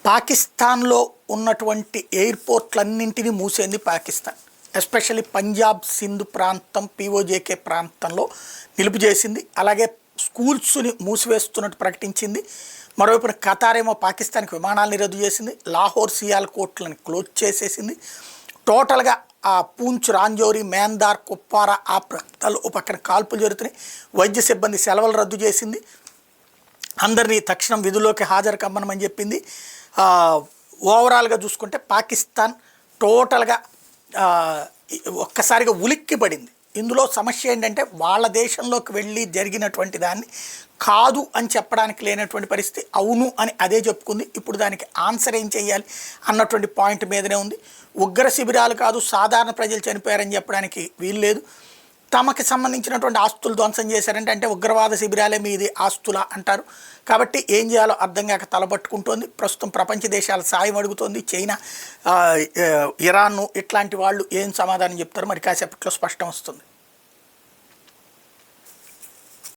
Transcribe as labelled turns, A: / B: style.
A: పాకిస్తాన్లో ఉన్నటువంటి ఎయిర్పోర్ట్లన్నింటినీ మూసేంది పాకిస్తాన్. ఎస్పెషల్లీ పంజాబ్ సింధ్ ప్రాంతం పీఓజేకే ప్రాంతంలో నిలుపు చేసింది. అలాగే స్కూల్స్ని మూసివేస్తున్నట్టు ప్రకటించింది. మరోవైపున ఖతార్ ఏమో పాకిస్తాన్కి విమానాలని రద్దు చేసింది. లాహోర్ సియాల్కోట్లను క్లోజ్ చేసేసింది. టోటల్గా ఆ పూంచ్, రాంజౌరి, మేందార్, కుప్వారా ఆ ప్రాంతాల్లో ఓ పక్కన కాల్పులు జరుగుతున్నాయి. వైద్య సిబ్బంది సెలవులు రద్దు చేసింది. అందరినీ తక్షణం విధుల్లోకి హాజరు కమ్మనమని చెప్పింది. ఓవరాల్గా చూసుకుంటే పాకిస్తాన్ టోటల్గా ఒక్కసారిగా ఉలిక్కి పడింది. ఇందులో సమస్య ఏంటంటే వాళ్ళ దేశంలోకి వెళ్ళి జరిగినటువంటి దాన్ని కాదు అని చెప్పడానికి లేనటువంటి పరిస్థితి, అవును అని అదే చెప్పుకుంది. ఇప్పుడు దానికి ఆన్సర్ ఏం చేయాలి అన్నటువంటి పాయింట్ మీదనే ఉంది. ఉగ్ర శిబిరాలు కాదు, సాధారణ ప్రజలు చనిపోయారని చెప్పడానికి వీలు లేదు. తమకి సంబంధించినటువంటి ఆస్తులు ధ్వంసం చేశారంటే అంటే ఉగ్రవాద శిబిరాలే మీది ఆస్తులా అంటారు. కాబట్టి ఏం చేయాలో అర్థం కాక తలబట్టుకుంటోంది. ప్రస్తుతం ప్రపంచ దేశాల సాయం అడుగుతోంది. చైనా, ఇరాన్ ఇట్లాంటి వాళ్ళు ఏం సమాధానం చెప్తారో మరి కాసేపట్లో స్పష్టం వస్తుంది.